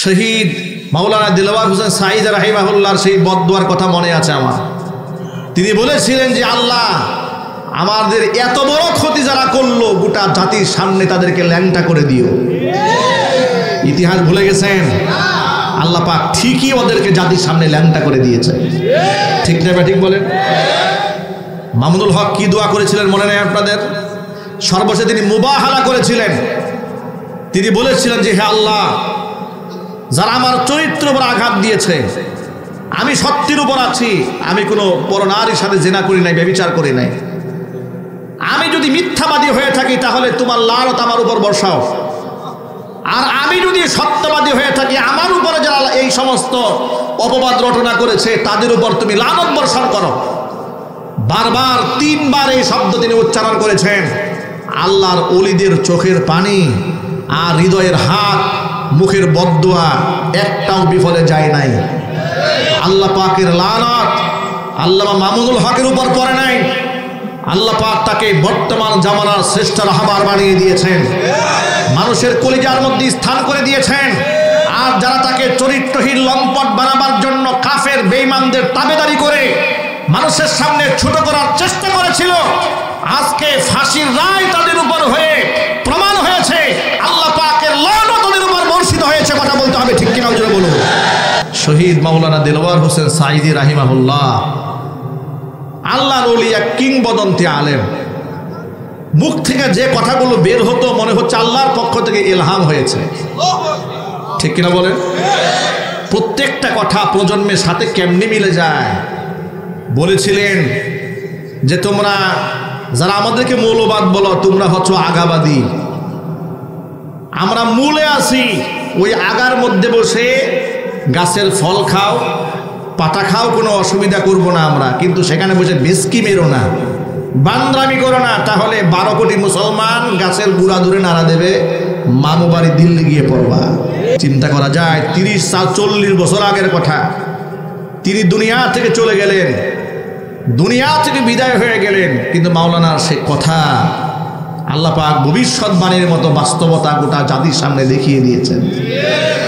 শহীদ মাওলানা দিলওয়ার হোসেন সাঈদ রাহিমাহুল্লাহর সেই বদদুয়ার কথা মনে আছে আমার। তিনি বলেছিলেন যে আল্লাহ আমাদের এত বড় ক্ষতি যারা করলো গোটা জাতির সামনে তাদেরকে ল্যাংটা করে দিও। ইতিহাস ভুলে গেছেন? আল্লাহ পাক ঠিকই ওদেরকে জাতির সামনে ল্যাংটা করে দিয়েছে। ঠিক না ঠিক বলেন? মামুনুল হক কি দোয়া করেছিলেন মনে নেই আপনাদের? সর্বশেষ তিনি মুবাহালা করেছিলেন। তিনি বলেছিলেন যে হে আল্লাহ, যারা আমার চরিত্রের উপর আঘাত দিয়েছে, আমি সত্যের উপর আছি, আমি কোনো পরনারীর সাথে জেনা করি নাই, ব্যভিচার করি নাই, আমি যদি মিথ্যাবাদী হয়ে থাকি তাহলে তোমার লানত আমার উপর বর্ষাও, আর আমি যদি সত্যবাদী হয়ে থাকি আমার উপরে যারা এই সমস্ত অপবাদ রটনা করেছে তাদের উপর তুমি লানত বর্ষণ করো। বারবার 3 বার এই শব্দ তিনি উচ্চারণ করেছেন। আল্লাহর ওলিদের চোখের পানি আর হৃদয়ের হাত, মুখের বদদুয়া একটাও বিফলে যায় নাই। আল্লাহ পাকের লানত আল্লামা মামুনুল হকের উপর পড়ে নাই। আল্লাহ পাক তাকে বর্তমান জামানার শ্রেষ্ঠ রাহবার বানিয়ে দিয়েছেন, মানুষের কলিজার মধ্যে স্থান করে দিয়েছেন। আর যারা তাকে চরিত্রহীন লম্পট বানাবার জন্য কাফের বেঈমানদের তাবেদারি করে মানুষের সামনে ছোট করার চেষ্টা করেছিল, আজকে ফাঁসির রায় তাদের উপর হয়ে প্রমাণ হয়েছে। আল্লাহ পাকের লানত তাদের উপর বর্ষিত হয়েছে। কথা বলতে হবে, ঠিক কিনা ওজোরে বলুন। শহীদ মাওলানা দিলওয়ার হোসেন সাঈদী রাহিমাহুল্লাহ আল্লাহর ওলি, এক কিংবদন্তি আলেম। মুখ থেকে যে কথাগুলো বের হতো মনে হচ্ছে আল্লাহর পক্ষ থেকে ইলহাম হয়েছে। ঠিক কিনা বলেন? প্রত্যেকটা কথা প্রজন্মের সাথে কেমনি মিলে যায়। বলেছিলেন যে তোমরা যারা আমাদেরকে মৌলবাদ বলো, তোমরা হচ্ছ আগাবাদী। আমরা মূলে আছি, ওই আগার মধ্যে বসে গাছের ফল খাও, পাতা খাও, কোনো অসুবিধা করব না আমরা, কিন্তু সেখানে বসে বেশকি মেরো না, বান্দ্রামি করো না, তাহলে 12 কোটি মুসলমান গাছের গুড়া ধরে নাড়া দেবে, মামু বাড়ি দিল্লি গিয়ে পড়বা। চিন্তা করা যায় 30-40 বছর আগের কথা। তিনি দুনিয়া থেকে চলে গেলেন, দুনিয়া থেকে বিদায় হয়ে গেলেন, কিন্তু মাওলানার সে কথা আল্লাহ পাক ভবিষ্যৎবাণীর মতো বাস্তবতা গোটা জাতির সামনে দেখিয়ে দিয়েছেন।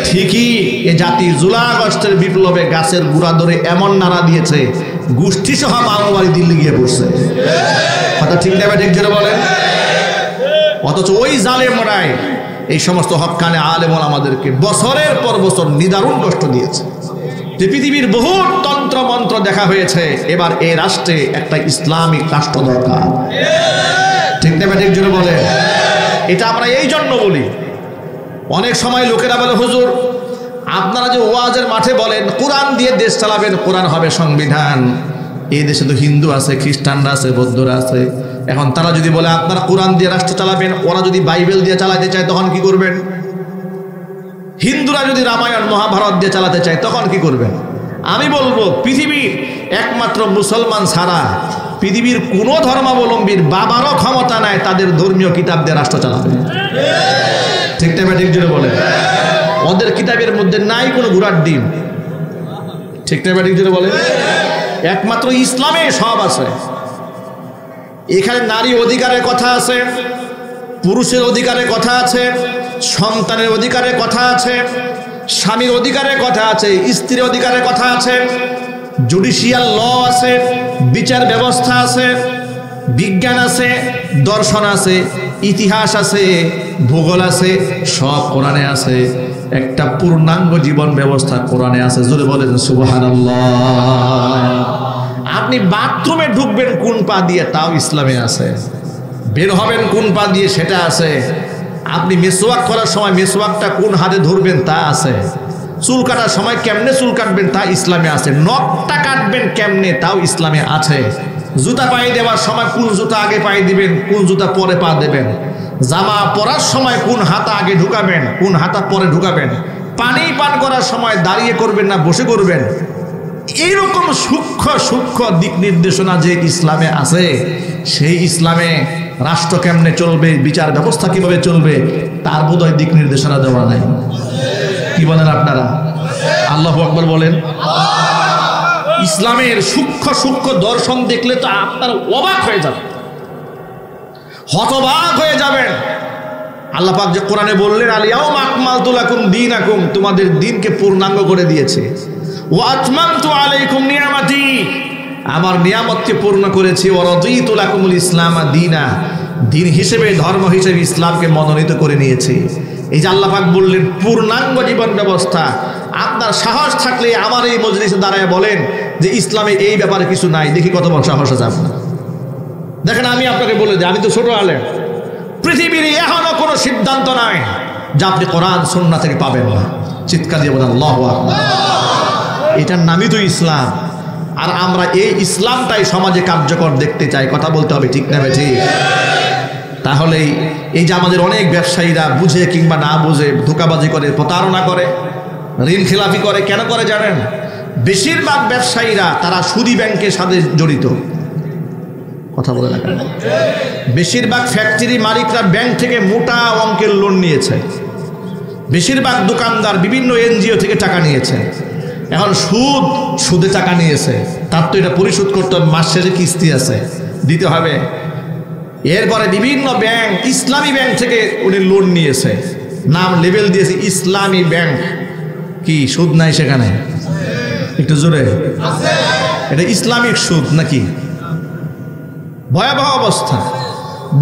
ঠিকই এ জাতি জুলাই আগস্টের বিপ্লবে গাছের গুড়া ধরে এমন নাড়া দিয়েছে, গোষ্ঠী সহ মামু বাড়ি দিল্লি গিয়ে পড়ছে। কথা ঠিক না ঠিক যেটা বলেন? অথচ ওই জালেমরাই এই সমস্ত হক্কানে আলেম আমাদেরকে বছরের পর বছর নিদারুণ কষ্ট দিয়েছে। যে পৃথিবীর বহু তন্ত্র মন্ত্র দেখা হয়েছে, এবার এই রাষ্ট্রে একটা ইসলামিক রাষ্ট্র দরকার। ঠিক না ঠিক যেটা বলে? এটা আমরা এই জন্য বলি। অনেক সময় লোকেরা বলে হুজুর আপনারা যে ওয়াজের মাঠে বলেন কোরআন দিয়ে দেশ চালাবেন, কোরআন হবে সংবিধান, এই দেশে তো হিন্দু আছে, খ্রিস্টানরা আছে, বৌদ্ধরা আছে, এখন তারা যদি বলে আপনারা কোরআন দিয়ে রাষ্ট্র চালাবেন, ওরা যদি বাইবেল দিয়ে চালাতে চায় তখন কি করবেন? হিন্দুরা যদি রামায়ণ মহাভারত দিয়ে চালাতে চায় তখন কি করবেন? আমি বলবো পৃথিবীর একমাত্র মুসলমান ছাড়া পৃথিবীর কোনো ধর্মাবলম্বীর বাবারও ক্ষমতা নাই তাদের ধর্মীয় কিতাব দিয়ে রাষ্ট্র চালাবে। ঠিক না ঠিক জুড়ে বলে? ওদের কিতাবের মধ্যে নাই কোনো ঘোড়ার ডিম। ঠিক না ঠিক জুড়ে বলে? একমাত্র ইসলামে সব আছে। এখানে নারী অধিকারের কথা আছে, পুরুষের অধিকারের কথা আছে, সন্তানের অধিকারের কথা আছে, স্বামীর অধিকারের কথা আছে, স্ত্রীর অধিকারের কথা আছে, জুডিশিয়াল ল আছে, বিচার ব্যবস্থা আছে, বিজ্ঞান আছে, দর্শন আছে, ইতিহাস আছে, ভূগোল আছে, সব কোরআনে আছে। একটা পূর্ণাঙ্গ জীবন ব্যবস্থা কোরআনে আছে। জোরে বলেন সুবহানাল্লাহ। আপনি বাথরুমে ঢুকবেন কোন পা দিয়ে, তাও ইসলামে আছে। বের হবেন কোন পা দিয়ে, সেটা আছে। আপনি মেসওয়াক করার সময় মেসওয়াকটা কোন হাতে ধরবেন, তা আছে। চুল কাটার সময় কেমনে চুল কাটবেন, তা ইসলামে আছে। নখটা কাটবেন কেমনে, তাও ইসলামে আছে। জুতা পায়ে দেওয়ার সময় কোন জুতা আগে পায়ে দিবেন, কোন জুতা পরে পা দেবেন। জামা পরার সময় কোন হাতা আগে ঢুকাবেন, কোন হাতা পরে ঢুকাবেন। পানি পান করার সময় দাঁড়িয়ে করবেন না বসে করবেন। এইরকম সূক্ষ্ম সূক্ষ্ম দিক নির্দেশনা যে ইসলামে আছে, সেই ইসলামে রাষ্ট্র কেমনে চলবে, বিচার ব্যবস্থা কিভাবে চলবে, তার বোধহয় দিক নির্দেশনা দেওয়া নাই। কি বলেন আপনারা? আল্লাহু আকবার বলেন। ইসলামের সূক্ষ্ম সূক্ষ্ম দর্শন দেখলে তো আপনারা অবাক হয়ে যাবেন, হতবাক হয়ে যাবেন। আল্লাহ পাক যে কোরআনে বললেন আল-ইয়াউমা আকমালতু লাকুম দীনাকুম, তোমাদের দিনকে পূর্ণাঙ্গ করে দিয়েছে। ওয়া আতমামতু আলাইকুম নিয়ামাতি, আমার নিয়ামতকে পূর্ণ করেছি। ওয়া রাদিতু লাকুমুল ইসলামা দীনা, দিন হিসেবে ধর্ম হিসেবে ইসলামকে মনোনীত করে নিয়েছি। এই যে আল্লাহ পাক বললেন পূর্ণাঙ্গ জীবন ব্যবস্থা। আপনার সাহস থাকলে আমার এই মজলিসে দাঁড়ায় বলেন যে ইসলামে এই ব্যাপারে কিছু নাই, দেখি কত বড় সাহস আছে আপনার। দেখেন আমি আপনাকে বলে দিই, আমি তো ছোট আলেম, পৃথিবীর এখনো কোনো সিদ্ধান্ত নাই যা আপনি কোরআন সুন্নাহ থেকে পাবেন না। চিৎকার দিয়ে বলেন আল্লাহু আকবার। এটার নামই তো ইসলাম। আর আমরা এই ইসলামটাই সমাজে কার্যকর দেখতে চাই। কথা বলতে হবে, ঠিক না ঠিক? তাহলেই এই যে আমাদের অনেক ব্যবসায়ীরা বুঝে কিংবা না বুঝে ধোঁকাবাজি করে, প্রতারণা করে, ঋণ খেলাপি করে, কেন করে জানেন? বেশিরভাগ ব্যবসায়ীরা তারা সুদী ব্যাংকের সাথে জড়িত। কথা বলে না কেন? বেশিরভাগ ফ্যাক্টরি মালিকরা ব্যাংক থেকে মোটা অঙ্কের লোন নিয়েছে। বেশিরভাগ দোকানদার বিভিন্ন এনজিও থেকে টাকা নিয়েছে। এখন সুদে টাকা নিয়েছে, তার তো এটা পরিশোধ করতে হবে, মাস শেষে কিস্তি আছে, দিতে হবে। এরপরে বিভিন্ন ব্যাংক, ইসলামী ব্যাংক থেকে উনি লোন নিয়েছে, নাম লেবেল দিয়েছে ইসলামী ব্যাংক। কি সুদ নাই সেখানে? একটু জোরে, এটা ইসলামিক সুদ নাকি? ভয়াবহ অবস্থা।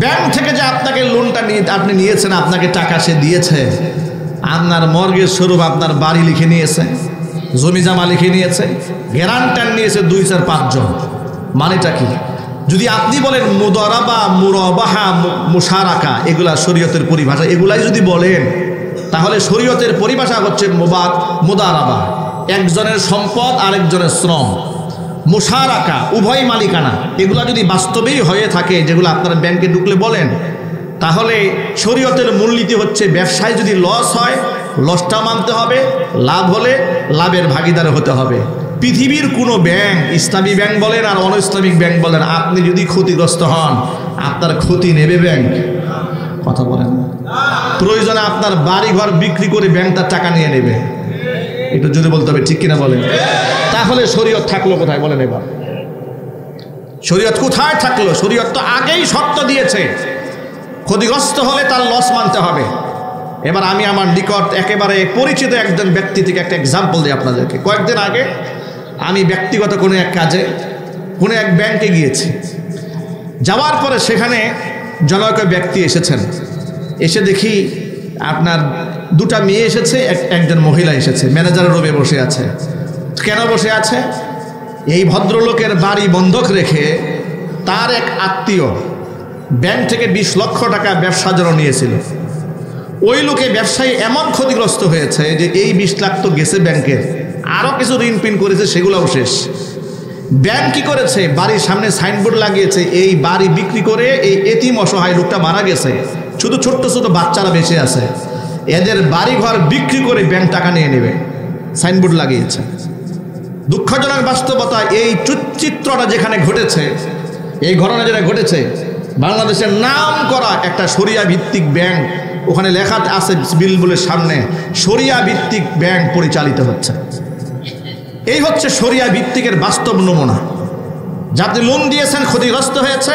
ব্যাংক থেকে যে আপনাকে লোনটা আপনি নিয়েছেন, আপনাকে টাকা সে দিয়েছে, আপনার মর্গেজ স্বরূপ আপনার বাড়ি লিখে নিয়েছে, জমি জামা লিখে নিয়েছে, গ্যারান্টার নিয়েছে 2-4-5 জন। মানেটা কি? যদি আপনি বলেন মুদারাবা, মুরাবাহা, মুশারাকা, এগুলা শরীয়তের পরিভাষা, এগুলাই যদি বলেন তাহলে শরীয়তের পরিভাষা হচ্ছে মুদারাবা, একজনের সম্পদ আরেকজনের শ্রম। মুশারাকা উভয় মালিকানা, এগুলা যদি বাস্তবেই হয়ে থাকে, যেগুলো আপনারা ব্যাংকে ঢুকলে বলেন, তাহলে শরীয়তের মূলনীতি হচ্ছে ব্যবসায় যদি লস হয় লসটা মানতে হবে, লাভ হলে লাভের ভাগিদার হতে হবে। পৃথিবীর কোনো ব্যাংক, ইসলামী ব্যাংক বলেন আর অন ইসলামিক ব্যাংক বলেন, আপনি যদি ক্ষতিগ্রস্ত হন আপনার ক্ষতি নেবে ব্যাংক। কথা বলেন, প্রয়োজনে আপনার বাড়ি ঘর বিক্রি করে ব্যাংক তার টাকা নিয়ে নেবে। একটু যদি বলতে হবে, ঠিক কিনা বলেন? তাহলে শরীয়ত থাকলো কোথায় বলেন? এবার শরীয়ত কোথায় থাকলো? শরীয়ত তো আগেই শর্ত দিয়েছে, ক্ষতিগ্রস্ত হলে তার লস মানতে হবে। এবার আমি আমার নিকট একেবারে পরিচিত একজন ব্যক্তি থেকে একটা এক্সাম্পল দিই আপনাদেরকে। কয়েকদিন আগে আমি ব্যক্তিগত কোনো এক কাজে কোনো এক ব্যাংকে গিয়েছি। যাওয়ার পরে সেখানে জনৈক ব্যক্তি এসেছেন। এসে দেখি আপনার 2টা মেয়ে এসেছে, একজন মহিলা এসেছে, ম্যানেজারের রুমে বসে আছে। কেন বসে আছে? এই ভদ্রলোকের বাড়ি বন্ধক রেখে তার এক আত্মীয় ব্যাংক থেকে 20 লক্ষ টাকা ব্যবসার জন্য নিয়েছিল। ওই লোকে ব্যবসায়ী এমন ক্ষতিগ্রস্ত হয়েছে যে এই 20 লাখ তো গেছে ব্যাংকের, আরও কিছু ঋণ পিন করেছে, সেগুলোও শেষ। ব্যাংক কি করেছে? বাড়ির সামনে সাইনবোর্ড লাগিয়েছে, এই বাড়ি বিক্রি করে এই এতিম অসহায় লোকটা মারা গেছে, শুধু ছোট্ট ছোট বাচ্চারা বেঁচে আছে, এদের বাড়িঘর বিক্রি করে ব্যাংক টাকা নিয়ে নেবে, সাইনবোর্ড লাগিয়েছে। দুঃখজনক বাস্তবতা, এই চিত্রটা যেখানে ঘটেছে, এই ঘটনা যেটা ঘটেছে, বাংলাদেশের নাম করা একটা শরিয়া ভিত্তিক ব্যাংক, ওখানে লেখা আছে বিলবুলের সামনে শরিয়া ভিত্তিক ব্যাংক পরিচালিত হচ্ছে। এই হচ্ছে শরিয়া ভিত্তিকের বাস্তব নমুনা। যাতে লোন দিয়েছেন ক্ষতিগ্রস্ত হয়েছে,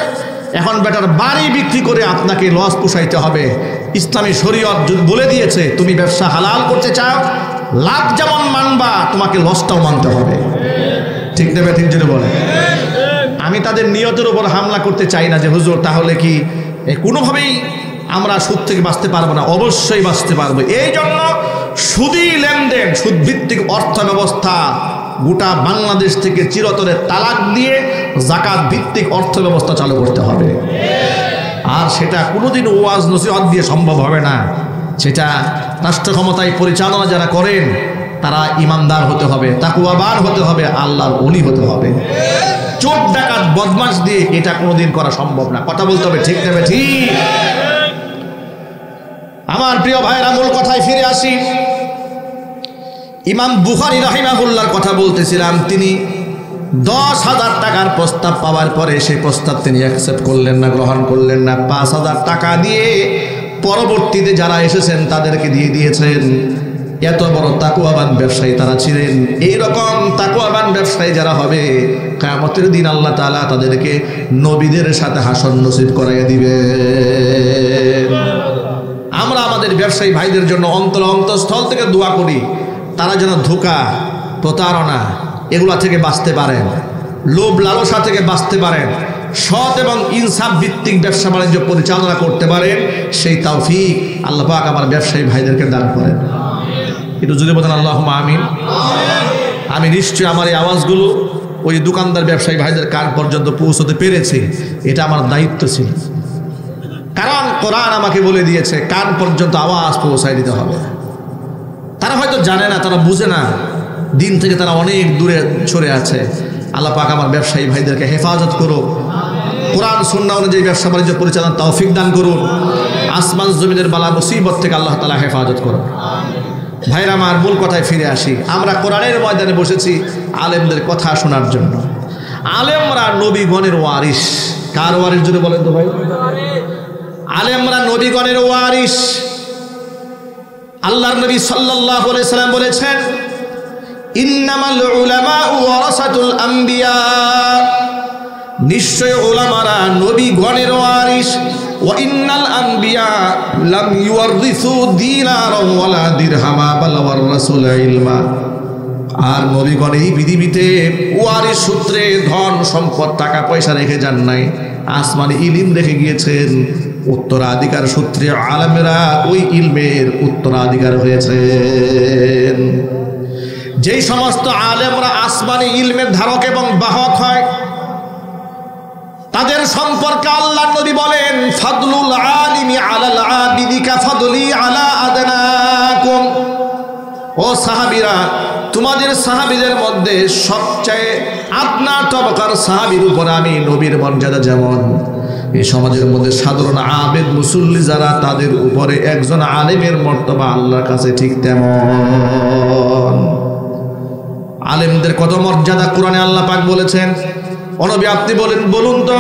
এখন বেটার বাড়ি বিক্রি করে আপনাকে লস পোষাইতে হবে। ইসলামী শরীয়ত বলে দিয়েছে, তুমি ব্যবসা হালাল করতে চাও, লাভ যেমন মানবা তোমাকে লসটাও মানতে হবে। ঠিক দেবে? ঠিক যদি বলে। আমি তাদের নিয়তের উপর হামলা করতে চাই না যে হুজুর তাহলে কি কোনোভাবেই আমরা সুদ থেকে বাঁচতে পারবো না। অবশ্যই বাঁচতে পারবো। এই জন্য সুদী লেনদেন, সুদভিত্তিক অর্থ ব্যবস্থা গোটা বাংলাদেশ থেকে চিরতরে তালাক দিয়ে যাকাত ভিত্তিক অর্থ ব্যবস্থা চালু করতে হবে। আর সেটা কোনোদিন ওয়াজ নসিহত দিয়ে সম্ভব হবে না। সেটা রাষ্ট্র ক্ষমতায় পরিচালনা যারা করেন তারা ইমানদার হতে হবে, তাকওয়াবান হতে হবে, আল্লাহর ওলি হতে হবে। চোর ডাকাত বদমাশ দিয়ে এটা কোনোদিন করা সম্ভব না। কথা বলতে হবে, ঠিক নেবে ঠিক। আমার প্রিয় ভাইয়েরা, মূল কথায় ফিরে আসি। ইমাম বুখারী রাহিমাহুল্লাহর কথা বলতেছিলাম। তিনি 10,000 টাকার প্রস্তাব পাওয়ার পরে সেই প্রস্তাব তিনি অ্যাকসেপ্ট করলেন না, গ্রহণ করলেন না। 5,000 টাকা দিয়ে পরবর্তীতে যারা এসেছেন তাদেরকে দিয়ে দিয়েছেন। এত বড় তাকওয়াবান ব্যবসায়ী তারা ছিলেন। এইরকম তাকওয়াবান ব্যবসায়ী যারা হবে, কিয়ামতের দিন আল্লাহ তাআলা তাদেরকে নবীদের সাথে হাসর নসিব করাইয়া দিবেন। আমরা আমাদের ব্যবসায়ী ভাইদের জন্য অন্তঃস্থল থেকে দোয়া করি, তারা যেন ধোঁকা, প্রতারণা এগুলা থেকে বাঁচতে পারেন, লোভ লালসা থেকে বাঁচতে পারেন, সৎ এবং ইনসাফ ভিত্তিক ব্যবসা বাণিজ্য পরিচালনা করতে পারেন। সেই তৌফিক আল্লাহ পাক আমার ব্যবসায়ী ভাইদেরকে দান করেন। একটু যদি বলেন আল্লাহুম্মা আমিন। আমি নিশ্চয়ই আমার এই আওয়াজগুলো ওই দোকানদার ব্যবসায়ী ভাইদের কান পর্যন্ত পৌঁছতে পেরেছি, এটা আমার দায়িত্ব ছিল। কারণ কোরআন আমাকে বলে দিয়েছে কান পর্যন্ত আওয়াজ পৌঁছায় দিতে হবে। তারা হয়তো জানে না, তারা বুঝে না, দিন থেকে তারা অনেক দূরে সরে আছে। আল্লাহ পাক আমার ব্যবসায়ী ভাইদেরকে হেফাজত করুন, কোরআন সুন্নাহ অনুযায়ী ব্যবসা বাণিজ্য পরিচালনার তৌফিক দান করুন, আসমান জমিনের বালা মুসিবত থেকে আল্লাহ তাআলা হেফাজত করুন। ভাইরা আমার, মূল কথায় ফিরে আসি। আমরা কোরআনের ময়দানে বসেছি আলেমদের কথা শোনার জন্য। আলেমরা নবীগণের ওয়ারিস। কার ওয়ারিস যদি বলেন তো ভাই? আলেমরা নবীগণের ওয়ারিস। আল্লাহর নবী সাল্লাল্লাহু আলাইহি সাল্লাম বলেছেন, ইন্নামাল উলামাউ ওয়ারাসাতুল আম্বিয়া, নিশ্চয় উলামারা নবীগণের ওয়ারিস। ওয়া ইন্নাল আম্বিয়া লাম ইউয়ারিসু দিনারাও ওয়ালা দিরহামা বাল ওয়ারাসুল ইলমা। আর নবীগণ এই পৃথিবীতে ওয়ারিস সূত্রে ধন সম্পদ টাকা পয়সা রেখে যান নাই, আসমানি ইলম রেখে গিয়েছেন। উত্তরাধিকার সূত্রে আলেমেরা ওই ইলমের উত্তরাধিকার হয়েছেন। যেই সমস্ত আলেমরা আসমানি ইলমের ধারক এবং বাহক হয়, তাদের সম্পর্কে আল্লাহর নবী বলেন, ফাদলুল আলিমি আলাল আবিদি কাফাদলি আলা আদনাকুম। ও সাহাবীরা, তোমাদের সাহাবীদের মধ্যে সবচেয়ে আদনা তবকার সাহাবীর উপর আমি নবীর মর্যাদা যেমন, এই সমাজের মধ্যে সাধারণ আবেদ মুসল্লি যারা, তাদের উপরে একজন আলেমের মর্তবা আল্লাহর কাছে ঠিক তেমন। আলেমদের কত মর্যাদা কোরআনে আল্লাহ পাক বলেছেন। ও নবী, আপনি বলুন তো,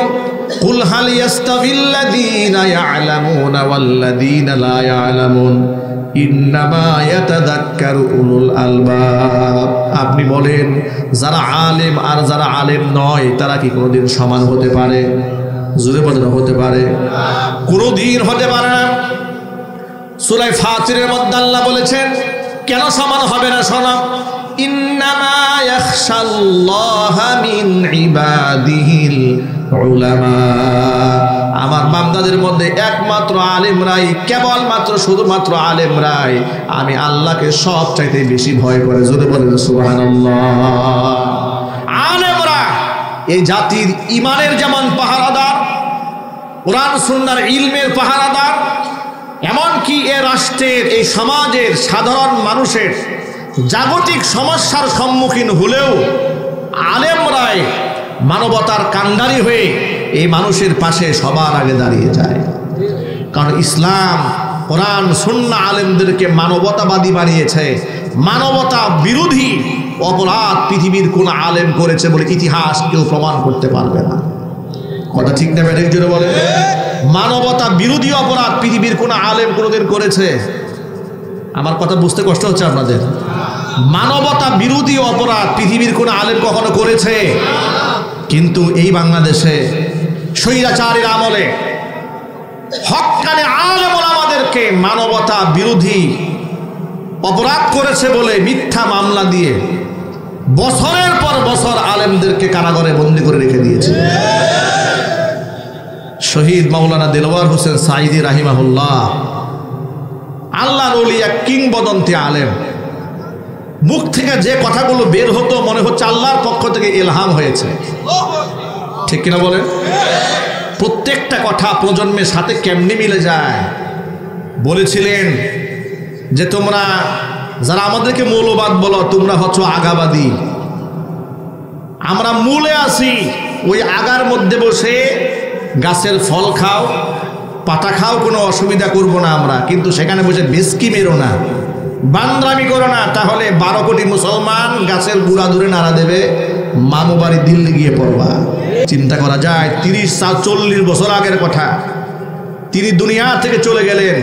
কুল হাল ইয়াস্তাবিল্লাযীনা ইয়ালামুনা ওয়াল্লাযীনা লা ইয়ালামুন ইন্নামা ইয়াতাযাক্কারু উলুল আলবাব। আপনি বলেন, যারা আলেম আর যারা আলেম নয় তারা কি কোনোদিন সমান হতে পারে? জোরে বলেন, হতে পারে? কোনোদিন হতে পারে না। সূরা ফাতিরের মধ্যে আল্লাহ বলেছেন কেন সমান হবে না? শোনো, ইন্নামা ইয়াখশাল্লাহা মিন ইবাদিহিল উলামা। আমার বান্দাদের মধ্যে একমাত্র আলেমরাই, কেবলমাত্র শুধুমাত্র আলেমরাই আমি আল্লাহকে সবচাইতে বেশি ভয় করে। জোরে বলেন সুবহানাল্লাহ। আলেমরা এই জাতির ইমানের যেমন পাহারাদার, কোরআন সুন্নাহর ইলমের পাহারাদার, এমনকি এ রাষ্ট্রের, এই সমাজের সাধারণ মানুষের জাগতিক সমস্যার সম্মুখীন হলেও আলেমরাই মানবতার কান্ডারি হয়ে এই মানুষের পাশে সবার আগে দাঁড়িয়ে যায়। কারণ ইসলাম, কোরআন সুন্নাহ আলেমদেরকে মানবতাবাদী বানিয়েছে। মানবতা বিরোধী অপরাধ পৃথিবীর কোন আলেম করেছে বলে ইতিহাস কেউ প্রমাণ করতে পারবে না। কথা ঠিক না ব্যাঠিক জোরে বলে? মানবতা বিরোধী অপরাধ পৃথিবীর কোন আলেম কোনোদিন করেছে? আমার কথা বুঝতে কষ্ট হচ্ছে আপনাদের? মানবতা বিরোধী অপরাধ পৃথিবীর কোন আলেম কখনো করেছে? কিন্তু এই বাংলাদেশে স্বৈরাচারের আমলে হক্কানি আলেম ওলামাদেরকে মানবতা বিরোধী অপরাধ করেছে বলে মিথ্যা মামলা দিয়ে বছরের পর বছর আলেমদেরকে কারাগারে বন্দী করে রেখে দিয়েছে। শহীদ মাওলানা দেলোয়ার হোসেন সাঈদী রাহিমাহুল্লাহ, আল্লাহর ওলি, এক কিংবদন্তি আলেম। মুখ থেকে যে কথাগুলো বের হতো মনে হচ্ছে আল্লাহর পক্ষ থেকে ইলহাম হয়েছে। ঠিক কিনা বলেন? প্রত্যেকটা কথা প্রজন্মের সাথে কেমনি মিলে যায়। বলেছিলেন যে তোমরা যারা আমাদেরকে মৌলবাদ বলো, তোমরা হচ্ছ আগাবাদী। আমরা মূলে আছি, ওই আগার মধ্যে বসে গাছের ফল খাও, পাতা খাও, কোনো অসুবিধা করব না আমরা, কিন্তু সেখানে বসে বেশকি মেরো না, বান্দ্রামি করো না, তাহলে 12 কোটি মুসলমান গাছের গুড়া ধরে নাড়া দেবে, মামু বাড়ি দিল্লি গিয়ে পড়বা। চিন্তা করা যায় 30-40 বছর আগের কথা। তিনি দুনিয়া থেকে চলে গেলেন,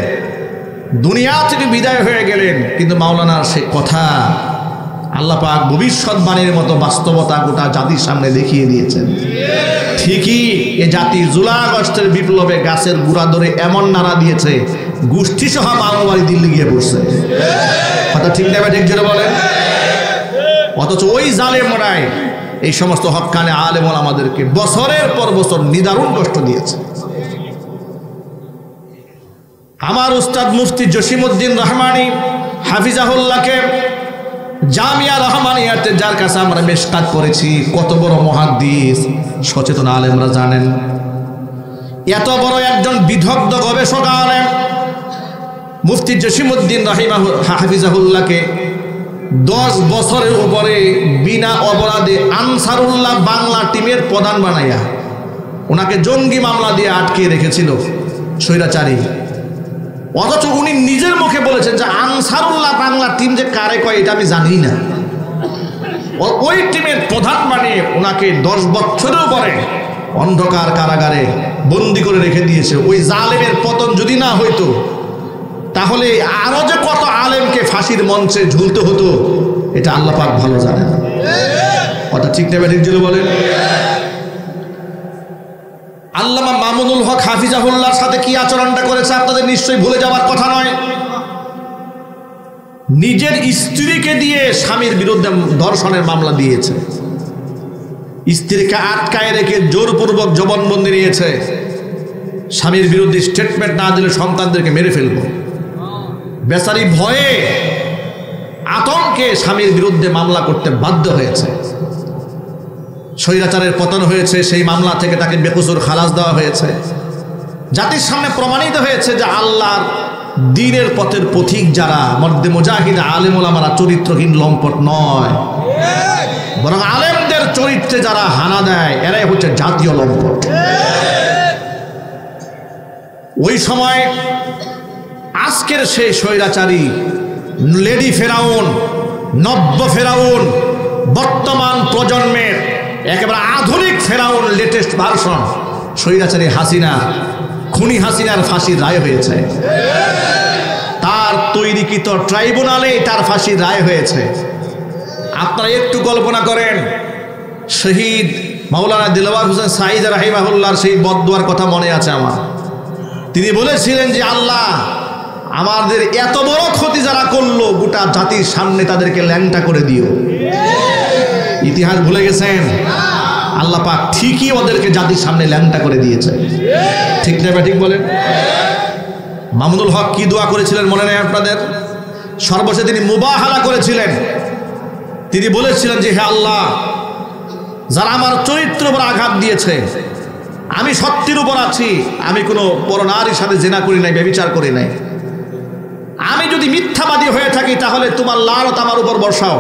দুনিয়া থেকে বিদায় হয়ে গেলেন, কিন্তু মাওলানার সে কথা আল্লাহ পাক ভবিষ্যৎবাণীর মতো বাস্তবতা গোটা জাতির সামনে দেখিয়ে দিয়েছেন। ঠিকই এ জাতি জুলাই আগস্টের বিপ্লবে গাছের গুড়া ধরে এমন নাড়া দিয়েছে, গোষ্ঠী সহ মানবাড়ি দিল্লি গিয়ে পড়ছে। কথা ঠিক নেবে ঠিক যেটা বলেন। অথচ ওই জালেমরাই এই সমস্ত হক্কানে আলেম আমাদেরকে বছরের পর বছর নিদারুণ কষ্ট দিয়েছে। আমার উস্তাদ মুফতি জসিমউদ্দিন রহমানী হাফিজাহুল্লাহকে জামিয়া রহমানিয়াতে, যার কাছে আমরা মেশকাত করেছি, কত বড় মুহাদ্দিস, সচেতন আলেমরা জানেন। এত বড় একজন বিদগ্ধ গবেষক আলেম মুফতি জসিমউদ্দিন হাফিজাহুল্লাহকে 10 বছরের উপরে বিনা অপরাধে আনসারুল্লাহ বাংলা টিমের প্রধান বানাইয়া ওনাকে জঙ্গি মামলা দিয়ে আটকে রেখেছিল স্বৈরাচারী। অথচ উনি নিজের মুখে বলেছেন যে আনসারুল্লাহ বাংলা টিম যে কারে কয় এটা আমি জানি না। ওই টিমের প্রধান বানিয়ে ওনাকে 10 বছরের উপরে অন্ধকার কারাগারে বন্দি করে রেখে দিয়েছে। ওই জালেমের পতন যদি না হইতো তাহলে আরো যে কত আলেমকে ফাঁসির মঞ্চে ঝুলতে হতো এটা আল্লাহ পাক ভালো জানেন। কথা ঠিক নেবে ঠিক ছিল বলেন। আল্লামা মামুনুল হক হাফিজাহুল্লাহর সাথে কি আচরণটা করেছে আপনাদের নিশ্চয়ই ভুলে যাওয়ার কথা নয়। নিজের স্ত্রীকে দিয়ে স্বামীর বিরুদ্ধে ধর্ষণের মামলা দিয়েছে, স্ত্রীকে আটকায় রেখে জোরপূর্বক জবানবন্দি নিয়েছে, স্বামীর বিরুদ্ধে স্টেটমেন্ট না দিলে সন্তানদেরকে মেরে ফেলবো। বেচারি ভয়ে আতঙ্কে স্বামীর বিরুদ্ধে মামলা করতে বাধ্য হয়েছে। স্বৈরাচারের পতন হয়েছে, সেই মামলা থেকে তাকে বেকসুর খালাস দেওয়া হয়েছে। জাতির সামনে প্রমাণিত হয়েছে যে আল্লাহর দ্বীনের পথের পথিক যারা মর্দে মুজাহিদ আলেম ওলামারা চরিত্রহীন লম্পট নয়, বরং আলেমদের চরিত্রে যারা হানা দেয় এরাই হচ্ছে জাতীয় লম্পট। ওই সময় আজকের সেই স্বৈরাচারী লেডি ফেরাউন, নব্য ফেরাউন, বর্তমান প্রজন্মের একেবারে আধুনিক ফেরাউন, লেটেস্ট ভার্সন স্বৈরাচারী হাসিনা, খুনি হাসিনার ফাঁসির রায় হয়েছে। তার তৈরিকৃত ট্রাইব্যুনালে তার ফাঁসির রায় হয়েছে। আপনারা একটু কল্পনা করেন, শহীদ মাওলানা দিলওয়ার হোসেন সাঈদ রাহিমাহুল্লাহর সেই বদদুয়ার কথা মনে আছে আমার। তিনি বলেছিলেন যে আল্লাহ আমাদের এত বড় ক্ষতি যারা করলো গোটা জাতির সামনে তাদেরকে ল্যাংটা করে দিও। ইতিহাস ভুলে গেছেন? আল্লাহ পাক ঠিকই ওদেরকে জাতির সামনে ল্যাংটা করে দিয়েছে। ঠিক না ঠিক বলেন? মামুনুল হক কি দোয়া করেছিলেন মনে নেই আপনাদের? সর্বশেষে তিনি মুবাহালা করেছিলেন। তিনি বলেছিলেন যে হে আল্লাহ, যারা আমার চরিত্রের উপর আঘাত দিয়েছে, আমি সত্যের উপর আছি, আমি কোনো পরনারীর সাথে জেনা করি নাই, ব্যভিচার করি নাই, আমি যদি মিথ্যাবাদী হয়ে থাকি তাহলে তোমার লানত আমার উপর বর্ষাও,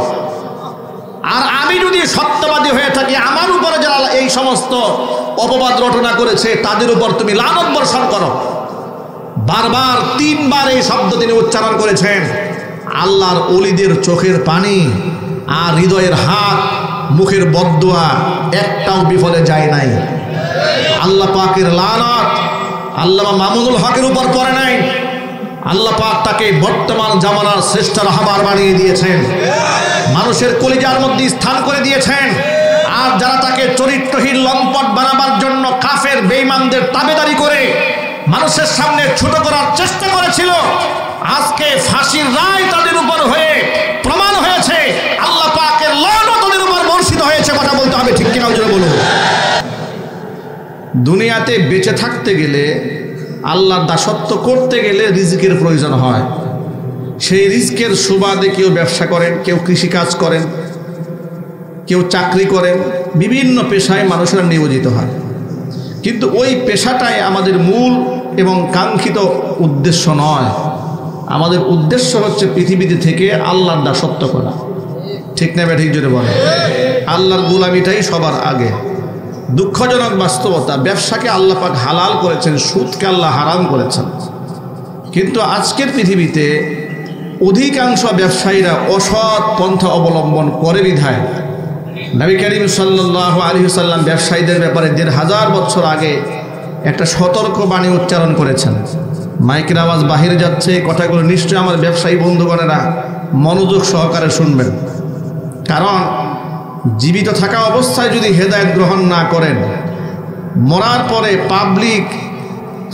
আর আমি যদি সত্যবাদী হয়ে থাকি আমার উপরে যারা এই সমস্ত অপবাদ রটনা করেছে তাদের উপর তুমি লানত বর্ষণ করো। বারবার 3 বার এই শব্দ তিনি উচ্চারণ করেছেন। আল্লাহর ওলিদের চোখের পানি আর হৃদয়ের হাত, মুখের বদদুয়া একটাও বিফলে যায় নাই। আল্লাহ পাকের লানত আল্লামা মামুনুল হকের উপর পড়ে নাই। আল্লাহ পাক তাকে বর্তমান জামানার শ্রেষ্ঠ রাহবার বানিয়ে দিয়েছেন, মানুষের কলিজার মধ্যে স্থান করে দিয়েছেন। আর যারা তাকে চরিত্রহীন লম্পট বানাবার জন্য কাফের বেঈমানদের তাবেদারি করে মানুষের সামনে ছোট করার চেষ্টা করেছিল, আজকে ফাঁসির রায় তাদের উপর হয়ে প্রমাণ হয়েছে আল্লাহ পাকের লানত তাদের উপর বর্ষিত হয়েছে। কথা বলতে হবে, ঠিক কিনা বলুন? দুনিয়াতে বেঁচে থাকতে গেলে, আল্লাহর দাসত্ব করতে গেলে রিজিকের প্রয়োজন হয়। সেই রিজিকের সুবাদে কেউ ব্যবসা করেন, কেউ কৃষিকাজ করেন, কেউ চাকরি করেন, বিভিন্ন পেশায় মানুষেরা নিয়োজিত হয়। কিন্তু ওই পেশাটাই আমাদের মূল এবং কাঙ্ক্ষিত উদ্দেশ্য নয়। আমাদের উদ্দেশ্য হচ্ছে পৃথিবীতে থেকে আল্লাহর দাসত্ব করা। ঠিক না ঠিক জোরে বলে? আল্লাহর গোলামিটাই সবার আগে। দুঃখজনক বাস্তবতা, ব্যবসাকে আল্লাহ পাক হালাল করেছেন, সুদকে আল্লাহ হারাম করেছেন। কিন্তু আজকের পৃথিবীতে অধিকাংশ ব্যবসায়ীরা অসৎ পন্থা অবলম্বন করে বিধায় নবী করিম সাল্লাল্লাহু আলাইহি ওয়াসাল্লাম ব্যবসায়ীদের ব্যাপারে ১৫০০ বছর আগে একটা সতর্ক বাণী উচ্চারণ করেছেন। মাইকের আওয়াজ বাহিরে যাচ্ছে, কথাগুলো নিশ্চয়ই আমার ব্যবসায়ী বন্ধুগণেরা মনোযোগ সহকারে শুনবেন। কারণ জীবিত থাকা অবস্থায় যদি হেদায়েত গ্রহণ না করেন, মরার পরে পাবলিক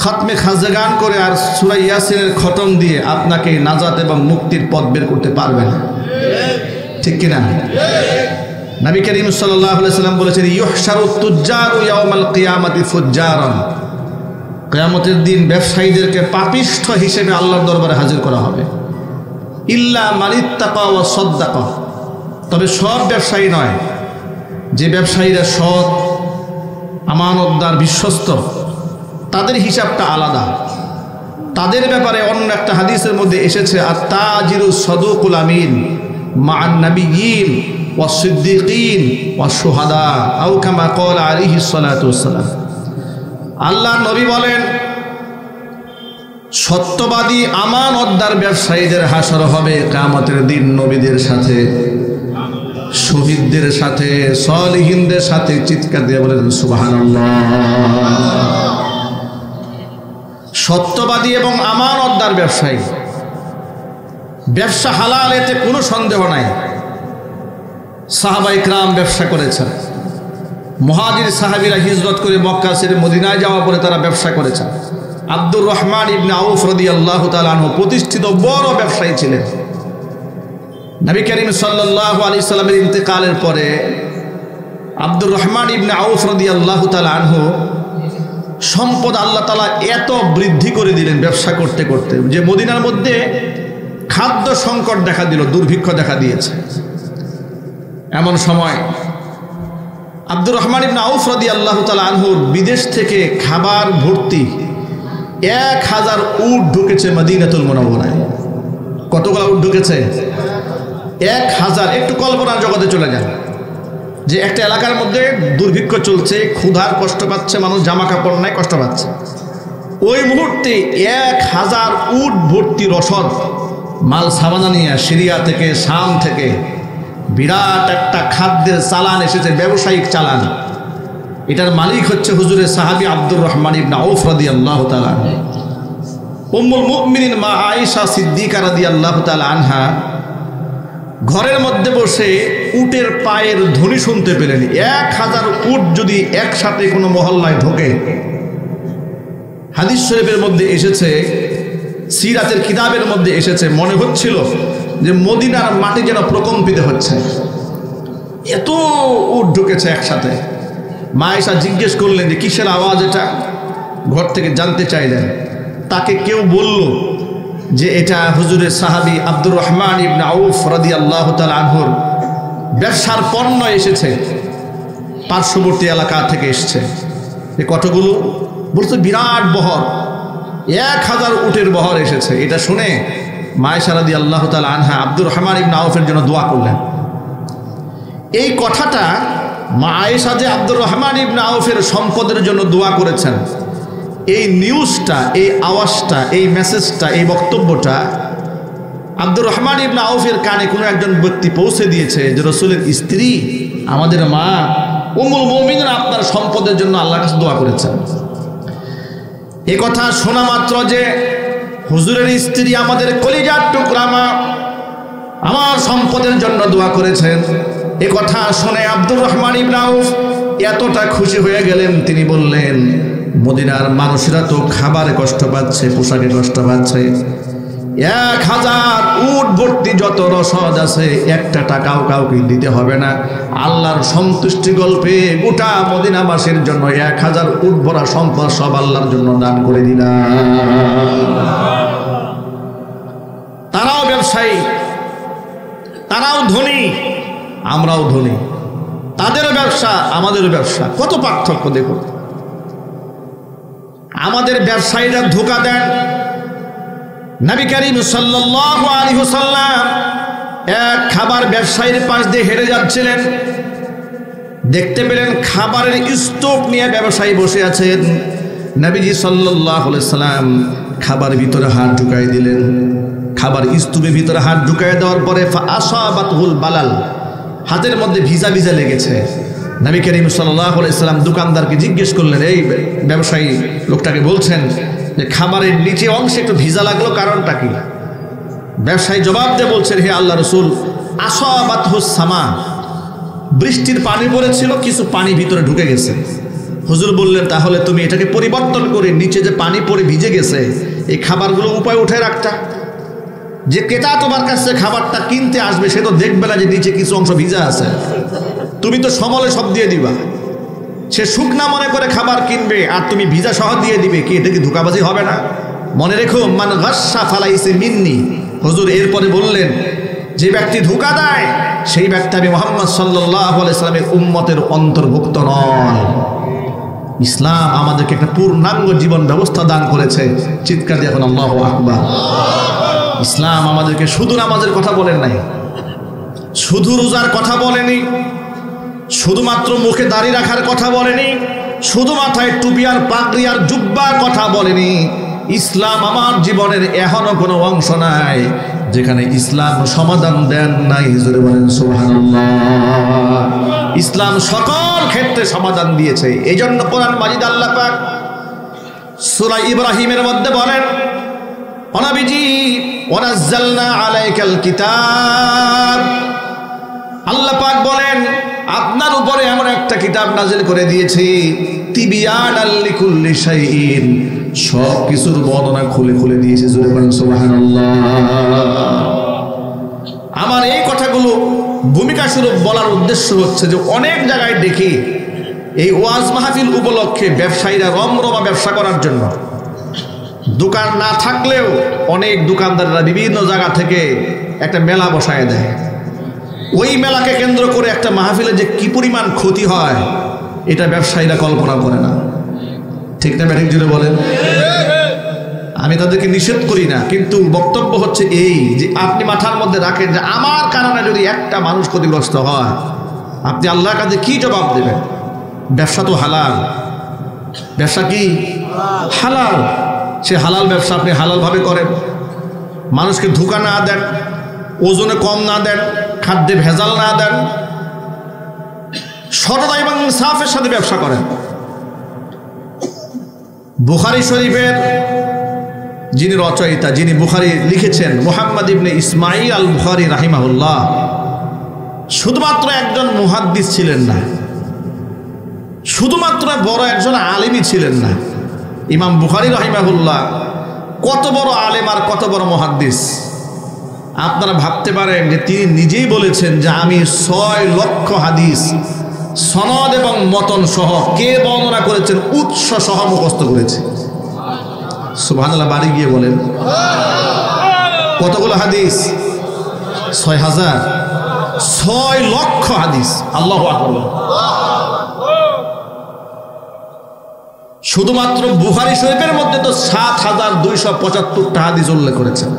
খতমে খাজগান করে আর সূরা ইয়াসিনের খতম দিয়ে আপনাকে নাজাত এবং মুক্তির পথ বের করতে পারবে না। ঠিক কিনা? নবী করিম সাল্লাল্লাহু আলাইহি সাল্লাম বলেছেন, ইউহশারুত তুজ্জারু ইয়াউমাল কিয়ামাতি ফুজ্জারান। কিয়ামতের দিন ব্যবসায়ীদেরকে পাপিষ্ঠ হিসেবে আল্লাহর দরবারে হাজির করা হবে। ইল্লা মানিত্তাকা ওয়া সাদ্দাকা, তবে সব ব্যবসায়ী নয়। যে ব্যবসায়ীরা সৎ, আমানতদার, বিশ্বস্ত, তাদের হিসাবটা আলাদা। তাদের ব্যাপারে অন্য একটা হাদিসের মধ্যে এসেছে, আত-তাজিরু সাদুকুল আমিন মা'আন নাবিয়্যিন ওয়াস সিদ্দিকিন ওয়াস শুহাদা আও কামা ক্বালা আলাইহিস সালাতু ওয়াসসালাম। আল্লাহর নবী বলেন, সত্যবাদী আমানতদার ব্যবসায়ীদের হাসর হবে কিয়ামতের দিন নবীদের সাথে, শহীদদের সাথে, সালিহিনদের সাথে। চিৎকার দিয়ে বলেন সুবহানাল্লাহ। সত্যবাদী এবং আমানতদার ব্যবসায়ী, ব্যবসা হালাল, এতে কোনো সন্দেহ নাই। সাহাবায়ে কেরাম ব্যবসা করেছেন। মুহাজির সাহাবীরা হিজরত করে মক্কা ছেড়ে মদিনায় যাওয়ার পরে তারা ব্যবসা করেছেন। আব্দুর রহমান ইবনে আউফ রাদিয়াল্লাহু তাআলা আনহু প্রতিষ্ঠিত বড় ব্যবসায়ী ছিলেন। নবী করিম সাল্লাল্লাহু আলাইহি সাল্লামের ইন্তেকালের পরে আব্দুর রহমান ইবনে আউফ রাদিয়াল্লাহু তাআলা আনহু সম্পদ আল্লাহ তাআলা এত বৃদ্ধি করে দিলেন ব্যবসা করতে করতে, যে মদিনার মধ্যে খাদ্য সংকট দেখা দিল, দুর্ভিক্ষ দেখা দিয়েছে। এমন সময় আব্দুর রহমান ইবনে আউফ রাদিয়াল্লাহু তাআলা আনহুর বিদেশ থেকে খাবার ভর্তি 1000 উট ঢুকেছে মদিনাতুল মুনাওয়ারায়। কতগুলো উট ঢুকেছে? 1000। একটু কল্পনার জগতে চলে যান, যে একটা এলাকার মধ্যে দুর্ভিক্ষ চলছে, ক্ষুধার কষ্ট পাচ্ছে মানুষ, জামা কাপড় নাই, কষ্ট পাচ্ছে। ওই মুহূর্তে 1000 উট ভর্তি রসদ মাল সামানা নিয়ে সিরিয়া থেকে, শাম থেকে বিরাট একটা খাদ্যের চালান এসেছে, ব্যবসায়িক চালান। এটার মালিক হচ্ছে হুজুরের সাহাবী আব্দুর রহমান ইবনে আউফ রাদিয়াল্লাহু তাআলা। উম্মুল মুমিনিন মা আয়েশা সিদ্দিকা রাদিয়াল্লাহু তাআলা আনহা ঘরের মধ্যে বসে উটের পায়ের ধ্বনি শুনতে পেলেন। 1000 উট যদি একসাথে কোনো মহল্লায় ঢোকে, হাদিস শরীফের মধ্যে এসেছে, সিরাতের কিতাবের মধ্যে এসেছে, মনে হচ্ছিল যে মদিনার মাটি যেন প্রকম্পিত হচ্ছে, এত উট ঢুকেছে একসাথে। মা আয়েশা জিজ্ঞেস করলেন যে কিসের আওয়াজ এটা? ঘর থেকে জানতে চাইলেন। তাকে কেউ বলল যে এটা হুজুরের সাহাবী আব্দুর রহমান ইবনে আউফ রাদিয়াল্লাহু তাআলা আনহুর ব্যবসার পণ্য এসেছে, পার্শ্ববর্তী এলাকা থেকে এসছে। এই কতগুলো? বলছে বিরাট বহর, 1000 উটের বহর এসেছে। এটা শুনে মা আয়েশা রাদিয়াল্লাহু তাআলা আনহা আব্দুর রহমান ইবনে আউফের জন্য দোয়া করলেন। এই কথাটা মা আয়েশা যে আব্দুর রহমান ইবনে আউফের সম্পদের জন্য দোয়া করেছেন, এই নিউজটা, এই আওয়াজটা, এই মেসেজটা, এই বক্তব্যটা আব্দুর রহমান ইবনে আউফের কানে কোনো একজন ব্যক্তি পৌঁছে দিয়েছে যে রাসূলের স্ত্রী, আমাদের মা উম্মুল মুমিনিন আপনার সম্পদের জন্য আল্লাহর কাছে দোয়া করেছেন। এই কথা শোনা মাত্র যে হুজুরের স্ত্রী আমাদের কলিজার টুকরা মা আমার সম্পদের জন্য দোয়া করেছেন, এ কথা শুনে আব্দুর রহমান ইবনে আউফ এতটা খুশি হয়ে গেলেন, তিনি বললেন, মদিনার মানুষেরা তো খাবারে কষ্ট পাচ্ছে, পোশাকে কষ্ট পাচ্ছে, 1000 উট ভর্তি যত রসদ আছে একটা টাকাও কাউকে দিতে হবে না। আল্লাহর সন্তুষ্টি গল্পে গোটা মদিনাবাসীর জন্য 1000 উট ভরা সম্পদ সব আল্লাহর জন্য দান করে দিলাম। তারাও ব্যবসায়ী, তারাও ধনী, আমরাও ধনী। তাদেরও ব্যবসা, আমাদেরও ব্যবসা, কত পার্থক্য দেখুন। আমাদের ব্যবসায়ীরা ধোঁকা দেন। নবী করিম সাল্লাল্লাহু আলাইহি ওয়াসাল্লাম এক খাবার ব্যবসায়ীর পাশ দিয়ে হেঁটে যাচ্ছিলেন, দেখতে পেলেন খাবারের স্তূপ নিয়ে ব্যবসায়ী বসে আছেন। নবীজি সাল্লাল্লাহু আলাইহি ওয়াসাল্লাম খাবার ভিতরে হাত ঢুকাই দিলেন। খাবার স্তূপের ভিতরে হাত ঢুকাই দেওয়ার পরে আসাবাতুল বালাল, হাতের মধ্যে ভিজা ভিজা লেগেছে। নবী করিম সাল্লাল্লাহু আলাইহি ওয়াসাল্লাম দোকানদারকে জিজ্ঞেস করলেন, এই ব্যবসায়ী লোকটাকে বলছেন যে খাবারের নিচে অংশে একটু ভিজা লাগলো, কারণটা কি? ব্যবসায়ী জবাব দিয়ে বলছেন, হে আল্লাহ রাসূল, আসাবাতহুস সামা, বৃষ্টির পানি পড়েছিল, কিছু পানি ভিতরে ঢুকে গেছে। হুজুর বললেন তাহলে তুমি এটাকে পরিবর্তন করে নিচে যে পানি পড়ে ভিজে গেছে এই খাবারগুলো উপায় উঠে রাখতা। যে ক্রেতা তোমার কাছে খাবারটা কিনতে আসবে সে তো দেখবে না যে নিচে কিছু অংশ ভিজা আছে, তুমি তো সমলে সব দিয়ে দিবা। সে শুকনা মনে করে খাবার কিনবে আর তুমি ভিজা সহ দিয়ে দিবে, কি এটা কি ধোঁকাবাজি হবে না? মনে রেখো, মান গাসসা ফালাইসে মিন্নি। হুজুর এরপরে বললেন যে ব্যক্তি ধোঁকা দেয় সেই ব্যক্তি আমি মুহাম্মদ সাল্লাল্লাহু আলাইহি সাল্লামের উম্মতের অন্তর্ভুক্ত নয়। ইসলাম আমাদেরকে একটা পূর্ণাঙ্গ জীবন ব্যবস্থা দান করেছে। চিৎকার দিয়ে এখন আল্লাহু আকবার। ইসলাম আমাদেরকে শুধু নামাজের কথা বলেন নাই, শুধু রোজার কথা বলেনি, শুধুমাত্র মুখে দাড়ি রাখার কথা বলেনি, শুধু মাথায় টুপি আর পাগড়ি আর জুব্বার কথা বলেনি। ইসলাম আমার জীবনের এখনো কোনো অংশ নাই যেখানে ইসলাম সমাধান দেন নাই। জোরে বলেন সুবহানাল্লাহ। ইসলাম সকল ক্ষেত্রে সমাধান দিয়েছে। এই জন্য কোরআন মাজিদ আল্লাহ পাক সূরা ইব্রাহিমের মধ্যে বলেন, নবীজি ওয়ানাজ্জালনা আলাইকাল কিতাব, আল্লাহ পাক বলেন আপনার উপরে এমন একটা কিতাব নাজিল করে দিয়েছি, তিবিয়ানাল লিকুল্লি শাইইন, সব কিছুর বর্ণনা খুলে খুলে দিয়েছে। জোরে বলেন সুবহানাল্লাহ। আমার এই কথাগুলো ভূমিকা স্বরূপ বলার উদ্দেশ্য হচ্ছে যে অনেক জায়গায় দেখি এই ওয়াজ মাহফিল উপলক্ষে ব্যবসায়ীরা রমরমা ব্যবসা করার জন্য দোকান না থাকলেও অনেক দোকানদাররা বিভিন্ন জায়গা থেকে একটা মেলা বসায় দেয়। ওই মেলাকে কেন্দ্র করে একটা মাহফিলে যে কি পরিমাণ ক্ষতি হয় এটা ব্যবসায়ীরা কল্পনা করে না। ঠিক না ব্যাঠিক জুড়ে বলেন? আমি তাদেরকে নিষেধ করি না, কিন্তু বক্তব্য হচ্ছে এই যে আপনি মাথার মধ্যে রাখেন যে আমার কারণে যদি একটা মানুষ ক্ষতিগ্রস্ত হয় আপনি আল্লাহর কাছে কি জবাব দেবেন? ব্যবসা তো হালাল, ব্যবসা কি হালাল, সে হালাল ব্যবসা আপনি হালালভাবে করেন, মানুষকে ধোঁকা না দেন, ওজনে কম না দেন, খাদ্যে ভেজাল না দেন, সততা এবং ইনসাফের সাথে ব্যবসা করেন। বুখারী শরীফের যিনি রচয়িতা, যিনি বুখারী লিখেছেন, মুহাম্মদ ইবনে ইসমাঈল আল বুখারী রাহিমাহুল্লাহ, শুধুমাত্র একজন মুহাদ্দিস ছিলেন না, শুধুমাত্র বড় একজন আলেমই ছিলেন না। ইমাম বুখারী রাহিমাহুল্লাহ কত বড় আলেম আর কত বড় মুহাদ্দিস। আপনারা ভাবতে পারেন যে তিনি নিজেই বলেছেন যে আমি 6 লক্ষ হাদিস সনদ এবং মতন সহ, কে বর্ণনা করেছেন উৎস সহ মুখস্থ করেছে। সুবহানাল্লাহ। বাড়ি গিয়ে বলেন কতগুলো হাদিস? 6000, 6 লক্ষ হাদিস। আল্লাহু আকবার। শুধুমাত্র বুখারী শরীফের মধ্যে তো 7275টা হাদিস উল্লেখ করেছেন।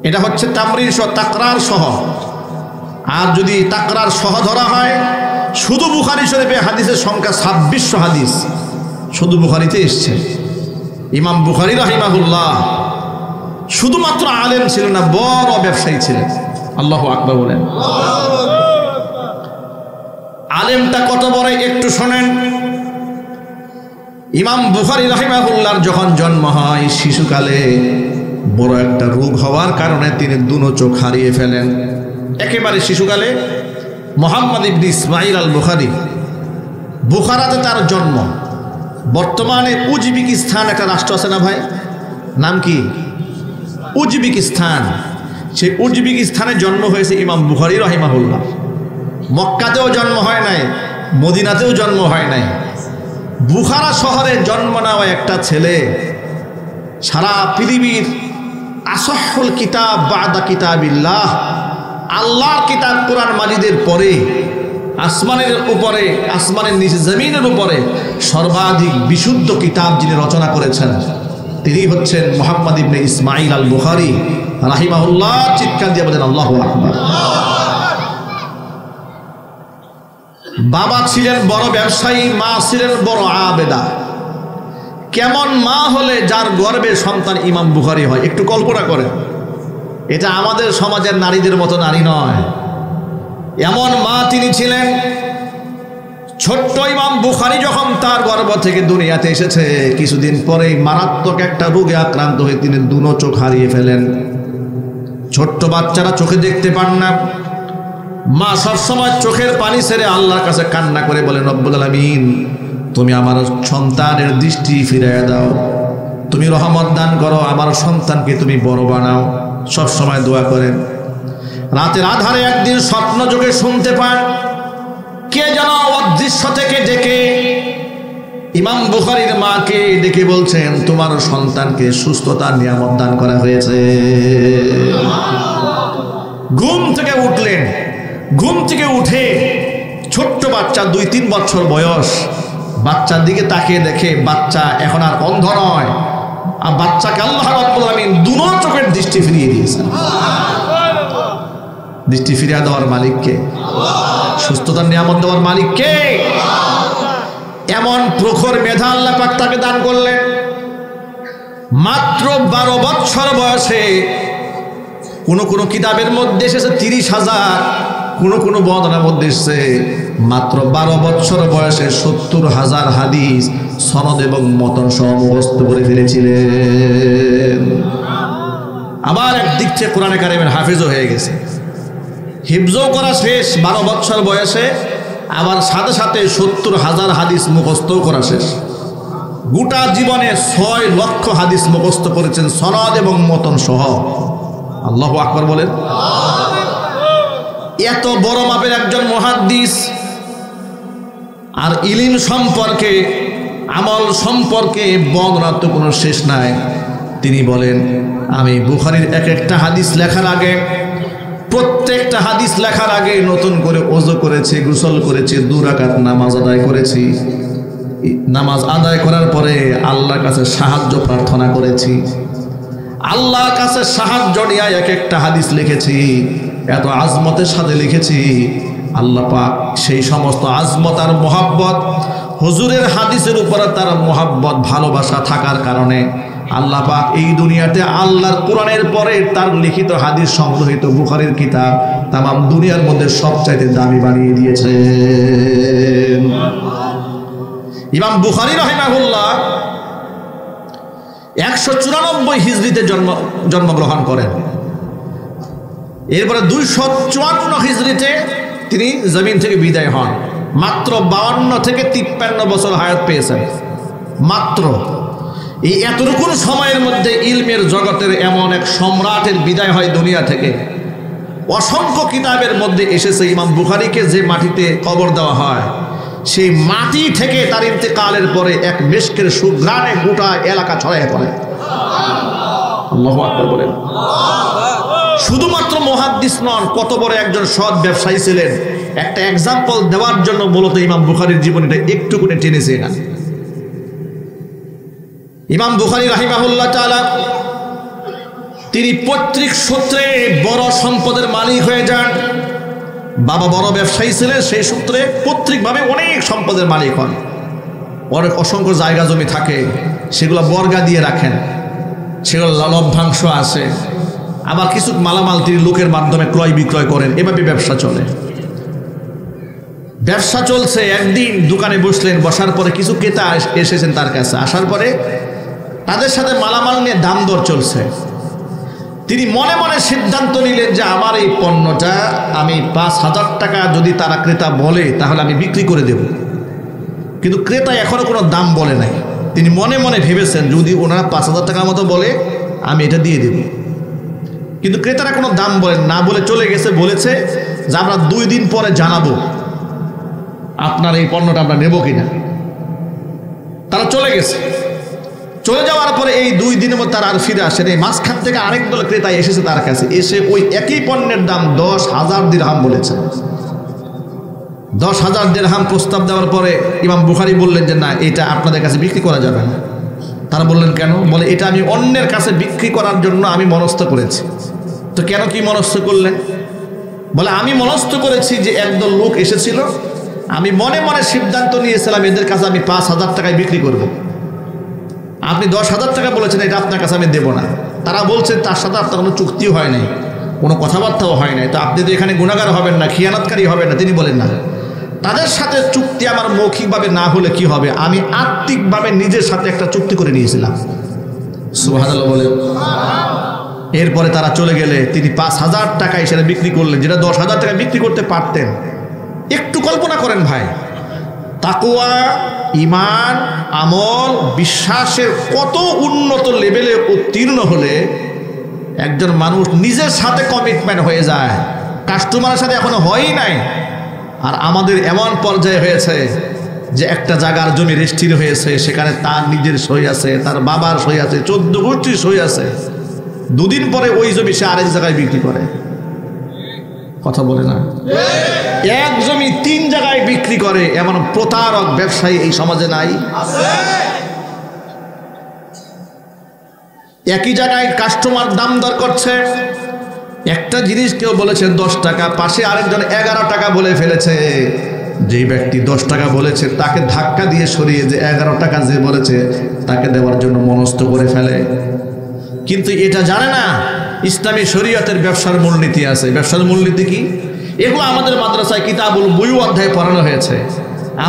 এটা হচ্ছে তামরিন সহ, তাকরার সহ। আর যদি তাকরার সহ ধরা হয়, শুধু বুখারী শরীফে হাদিসের সংখ্যা 2600 হাদিস শুধু বুখারীতে এসছে। ইমাম বুখারী রাহিমাহুল্লাহ শুধুমাত্র আলেম ছিলেন না, বড় ব্যবসায়ী ছিলেন। আল্লাহু আকবার বলেন। আলেমটা কত বড় একটু শোনেন। ইমাম বুখারী রাহিমাহুল্লাহর যখন জন্ম হয় শিশুকালে বড় একটা রোগ হওয়ার কারণে তিনি দুনো চোখ হারিয়ে ফেলেন। একেবারে শিশুকালে মুহাম্মদ ইবনে ইসমাঈল আল বুখারী, বুখারাতে তার জন্ম। বর্তমানে উজবেকিস্তান একটা রাষ্ট্র আছে না ভাই, নাম কি? উজবেকিস্তান। সেই উজবেকিস্তানে জন্ম হয়েছে ইমাম বুখারী রাহিমাহুল্লাহ। মক্কাতেও জন্ম হয় নাই, মদিনাতেও জন্ম হয় নাই, বুখারা শহরে জন্ম নেওয়া একটা ছেলে সারা পৃথিবীর আসহুল কিতাব বাদা কিতাবিল্লাহ, আল্লাহর কিতাব কোরআন মাজিদের পরে আসমানের উপরে, আসমানের নিচে জমিনের উপরে সর্বাধিক বিশুদ্ধ কিতাব যিনি রচনা করেছেন তিনি হচ্ছেন মুহাম্মদ ইবনে ইসমাঈল আল বুখারী রাহিমাহুল্লাহ। চিৎকার দিয়ে বলেন আল্লাহু আকবার। বাবা ছিলেন বড় ব্যবসায়ী, মা ছিলেন বড় আবেদা। কেমন মা হলে যার গর্বে সন্তান ইমাম বুখারী হয় একটু কল্পনা করেন। এটা আমাদের সমাজের নারীদের মতো নারী নয়, এমন মা তিনি ছিলেন। ছোট্ট ইমাম বুখারী যখন তার গর্ভ থেকে দুনিয়াতে এসেছে, কিছুদিন পরেই মারাত্মক একটা রোগে আক্রান্ত হয়ে তিনি দুনো চোখ হারিয়ে ফেলেন। ছোট্ট বাচ্চারা চোখে দেখতে পান না, মা সবসময় চোখের পানি ছেড়ে আল্লাহর কাছে কান্না করে বলেন, রব্বুল আলামিন তুমি আমার সন্তানের দৃষ্টি ফিরিয়ে দাও, তুমি রহমত দান করো, আমার সন্তানকে তুমি বড় বানাও, সব সময় দোয়া করেন। রাতের আধারে একদিন স্বপ্ন যোগে শুনতে পান কে যেন অদৃশ্য থেকে ডেকে ইমাম বুখারীর মাকে ডেকে বলছেন, তোমার সন্তানকে সুস্থতার নিয়ামত দান করা হয়েছে। ঘুম থেকে উঠলেন, ঘুম থেকে উঠে ছোট্ট বাচ্চা 2-3 বছর বয়স, বাচ্চার দিকে তাকিয়ে দেখে বাচ্চা এখন আর অন্ধ নয়, আর বাচ্চাকে আল্লাহ রাব্বুল আলামিন দুনো চোখের দৃষ্টি ফিরিয়ে দিয়েছেন। দৃষ্টি ফিরিয়ে দেওয়ার মালিক কে? সুস্থতার নিয়ামত দেওয়ার মালিক কে? এমন প্রখর মেধা আল্লাহ পাক তাকে দান করলেন। মাত্র 12 বছর বয়সে, কোন কোন কিতাবের মধ্যে এসেছে 30,000, কোন বর্ণনার মধ্যে এসেছে মাত্র 12 বছর বয়সে 70,000 হাদিস সনদ এবং মতন সহ মুখস্থ করে ফেলেছিলেন। আবার একদিক থেকে কোরআনে কারিমের হাফেজও হয়ে গেছে, হিফজও করা শেষ 12 বছর বয়সে, আবার সাথে সাথে 70,000 হাদিস মুখস্থ করা শেষ। গোটা জীবনে 6 লক্ষ হাদিস মুখস্থ করেছেন সনদ এবং মতন সহ। আল্লাহু আকবার বলেন। এত বড় মাপের একজন মুহাদ্দিস, আর ইলম সম্পর্কে, আমল সম্পর্কে বর্ণনার তো কোনো শেষ নাই। তিনি বলেন, আমি বুখারীর এক একটা হাদিস লেখার আগে, প্রত্যেকটা হাদিস লেখার আগে নতুন করে ওযু করেছি, গোসল করেছি, 2 রাকাত নামাজ আদায় করেছি। নামাজ আদায় করার পরে আল্লাহর কাছে সাহায্য প্রার্থনা করেছি, আল্লাহর কাছে সাহায্য নিয়ে এক একটা হাদিস লিখেছি। এত আজমতের সাথে লিখেছি, আল্লাহ পাক সেই সমস্ত আজমত আর মোহাব্বত, হুজুরের হাদিসের উপরে তার মোহাব্বত ভালোবাসা থাকার কারণে আল্লাহ পাক এই দুনিয়াতে আল্লাহর কোরআনের পরে তার লিখিত হাদিস সংগ্রহিত বুখারীর কিতাব তামাম দুনিয়ার মধ্যে সবচাইতে দামি বানিয়ে দিয়েছেন। ইমাম বুখারী রাহিমাহুল্লাহ 194 হিজরিতে জন্মগ্রহণ করেন। এরপরে 254 হিজরিতে তিনি জমিন থেকে বিদায় হন। মাত্র 52 থেকে 53 বছর হায়াত পেয়েছেন। মাত্র এই এতটুকু সময়ের মধ্যে ইলমের জগতের এমন এক সম্রাটের বিদায় হয় দুনিয়া থেকে। অসংখ্য কিতাবের মধ্যে এসেছে ইমাম বুখারীকে যে মাটিতে কবর দেওয়া হয়, সেই মাটি থেকে তার ইন্তেকালের পরে এক মিশকের সুঘ্রাণে গোটা এলাকা ছড়িয়ে পড়ে। আল্লাহু আকবার বলেন। শুধুমাত্র মুহাদ্দিস নন, কত বড় একজন সৎ ব্যবসায়ী ছিলেন, একটা এক্সাম্পল দেওয়ার জন্য মূলত ইমাম বুখারীর জীবনীটা একটুকুনি টেনেছে না। ইমাম বুখারী রাহিমাহুল্লাহ তাআলা তিনি পৈতৃক সূত্রে বড় সম্পদের মালিক হয়ে যান। বাবা বড় ব্যবসায়ী ছিলেন, সেই সূত্রে পৈতৃকভাবে অনেক সম্পদের মালিক হন। অনেক অসংখ্য জায়গা জমি থাকে, সেগুলো বর্গা দিয়ে রাখেন, সেগুলো লভ্যাংশ আসে। আবার কিছু মালামাল তিনি লোকের মাধ্যমে ক্রয় বিক্রয় করেন। এভাবে ব্যবসা চলে। ব্যবসা চলছে, একদিন দোকানে বসলেন, বসার পরে কিছু ক্রেতা এসেছেন তার কাছে। আসার পরে তাদের সাথে মালামাল নিয়ে দাম দর চলছে। তিনি মনে মনে সিদ্ধান্ত নিলেন যে আমার এই পণ্যটা আমি 5,000 টাকা যদি তারা ক্রেতা বলে তাহলে আমি বিক্রি করে দেব। কিন্তু ক্রেতা এখনো কোনো দাম বলে নাই। তিনি মনে মনে ভেবেছেন যদি ওনারা 5,000 টাকার মতো বলে আমি এটা দিয়ে দেব। কিন্তু ক্রেতারা কোনো দাম বলেন না, বলে চলে গেছে। বলেছে যে আমরা 2 দিন পরে জানাবো আপনার এই পণ্যটা আমরা নেব কিনা। তারা চলে গেছে। চলে যাওয়ার পরে এই 2 দিনের মধ্যে তারা আর ফিরে আসেন। এই মাঝখান থেকে আরেক দল ক্রেতা এসেছে তার কাছে, এসে ওই একই পণ্যের দাম 10,000 দিরহাম বলেছে। 10,000 দিরহাম প্রস্তাব দেওয়ার পরে ইমাম বুখারী বললেন যে না, এটা আপনাদের কাছে বিক্রি করা যাবে না। তারা বললেন কেন? বলে এটা আমি অন্যের কাছে বিক্রি করার জন্য আমি মনস্থ করেছি। তো কেন, কি মনস্থ করলেন? বলে আমি মনস্থ করেছি যে একদল লোক এসেছিল, আমি মনে মনে সিদ্ধান্ত নিয়েছিলাম এদের কাছে আমি 5,000 টাকায় বিক্রি করব। আপনি 10,000 টাকা বলেছেন, এটা আপনার কাছে আমি দেব না। তারা বলছেন তার সাথে আপনার কোনো চুক্তিও হয় নাই, কোনো কথাবার্তাও হয় নাই, তো আপনি তো এখানে গুনাহগার হবেন না, খিয়ানতকারী হবেন না। তিনি বলেন না, তাদের সাথে চুক্তি আমার মৌখিকভাবে না হলে কি হবে, আমি আত্মিকভাবে নিজের সাথে একটা চুক্তি করে নিয়েছিলাম। সুবহানাল্লাহ বলেন। এরপরে তারা চলে গেলে তিনি 5,000 টাকায় সেটা বিক্রি করলেন, যেটা 10,000 টাকা বিক্রি করতে পারতেন। একটু কল্পনা করেন ভাই, তাকওয়া, ঈমান, আমল, বিশ্বাসের কত উন্নত লেভেলে উত্তীর্ণ হলে একজন মানুষ নিজের সাথে কমিটমেন্ট হয়ে যায়, কাস্টমারের সাথে এখনো হয়ই নাই। আর আমাদের এমন পর্যায়ে হয়েছে যে একটা জায়গার জমি রেজিস্ট্রি হয়েছে, সেখানে তার নিজের সই আছে, তার বাবার সই আছে, 14 গোষ্ঠীর সই আছে। দুদিন পরে ওই জমি সে আরেক জায়গায় বিক্রি করে। কথা বলে না? এক জমি 3 জায়গায় বিক্রি করে, এমন প্রতারক ব্যবসায়ী এই সমাজে নাই? একই জায়গায় কাস্টমার দাম দর করছে, একটা জিনিস কেউ বলেছে 10 টাকা, পাশে আরেকজন 11 টাকা বলে ফেলেছে। যে ব্যক্তি 10 টাকা বলেছে তাকে ধাক্কা দিয়ে সরিয়ে যে 11 টাকা যে বলেছে তাকে দেওয়ার জন্য মনস্থ করে ফেলে। কিন্তু এটা জানে না ইসলামী শরীয়তের ব্যবসার মূলনীতি আছে। ব্যবসার মূলনীতি কি? এগুলো আমাদের মাদ্রাসায় কিতাবুল বুয়ু অধ্যায়ে পড়ানো হয়েছে।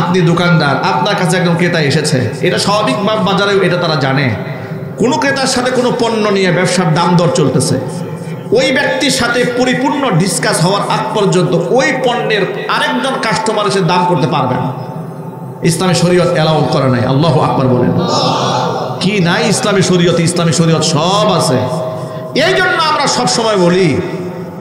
আপনি দোকানদার, আপনার কাছে একজন ক্রেতা এসেছে, এটা স্বাভাবিক বাজারেও এটা তারা জানে। কোনো ক্রেতার সাথে কোনো পণ্য নিয়ে ব্যবসার দাম দর চলতেছে, ওই ব্যক্তির সাথে পরিপূর্ণ ডিসকাস হওয়ার আগ পর্যন্ত ওই পণ্যের আরেকজন কাস্টমার এসে দাম করতে পারবে না। ইসলামী শরীয়ত এলাও করে নাই। আল্লাহু আকবার বলেন। কি নাই ইসলামী শরীয়ত? ইসলামী শরীয়ত সব আছে। এই জন্য আমরা সব সময় বলি